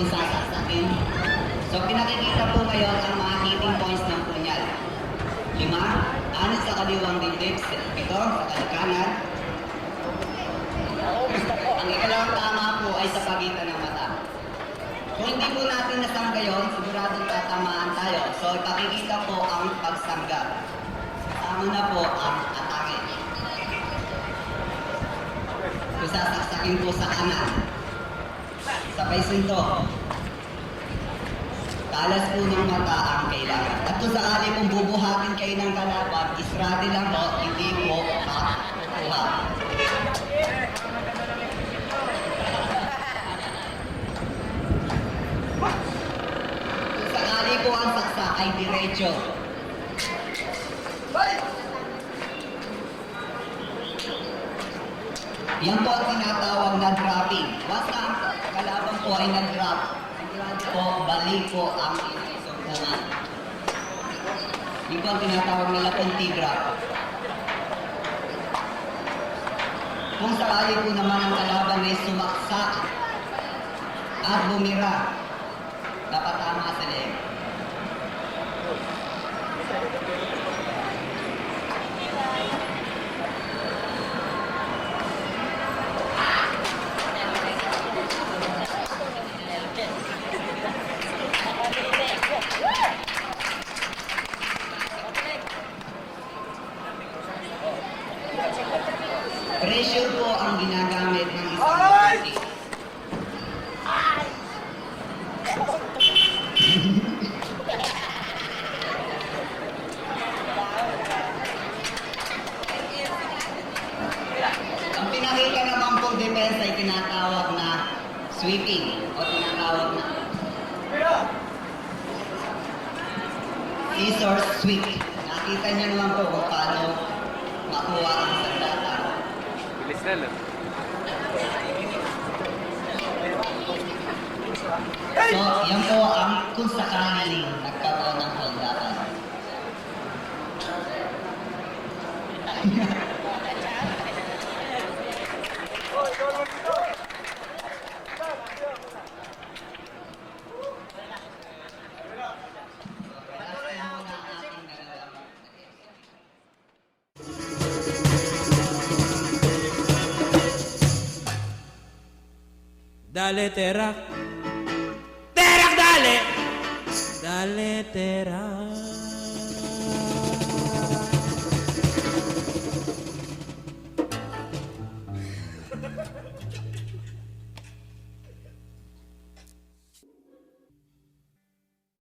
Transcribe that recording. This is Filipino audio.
kung sasaksakin. So pinakikita po ngayon ang mga hitting points ng punyal. 5, 6 sa kaliwang dibdib, 7 sa kalikanan. Ang ikalawang tama po ay sa pagitan ng mata. Kung hindi po natin nasangga yun, siguradong tatamaan tayo. So ipakikita po ang pagsangga. Kasama na po ang atake. So sasaksakin po sa kanan. Sabay sinto. Talas po ng mata ang kailangan. At kung sakali pong bubuhatin kayo ng kalaban, isradi lang po, hindi po makuha. Kung sakali po ang saksa ay diretso. Yan po ang tinatawag na dropping. Basta ang kalaban po ay nag-drop. Po, balik po ang inisumpungan. Yan po ang tinatawag nila punti drop. Kung sakali po naman ang kalaban ay sumaksa at bumira, dapat tama sa leeg. Pressure po ang ginagamit ng isang boxing. Ang pinakita naman po depensa ay tinatawag na sweeping o tinatawag na scissor sweep. Nakita niyo naman po kung paano makuha ang sandata. Bilis na lang. So, yan po ang kung sakaling nagkaroon ng sandata. Dale terak, terak dale, dale terak.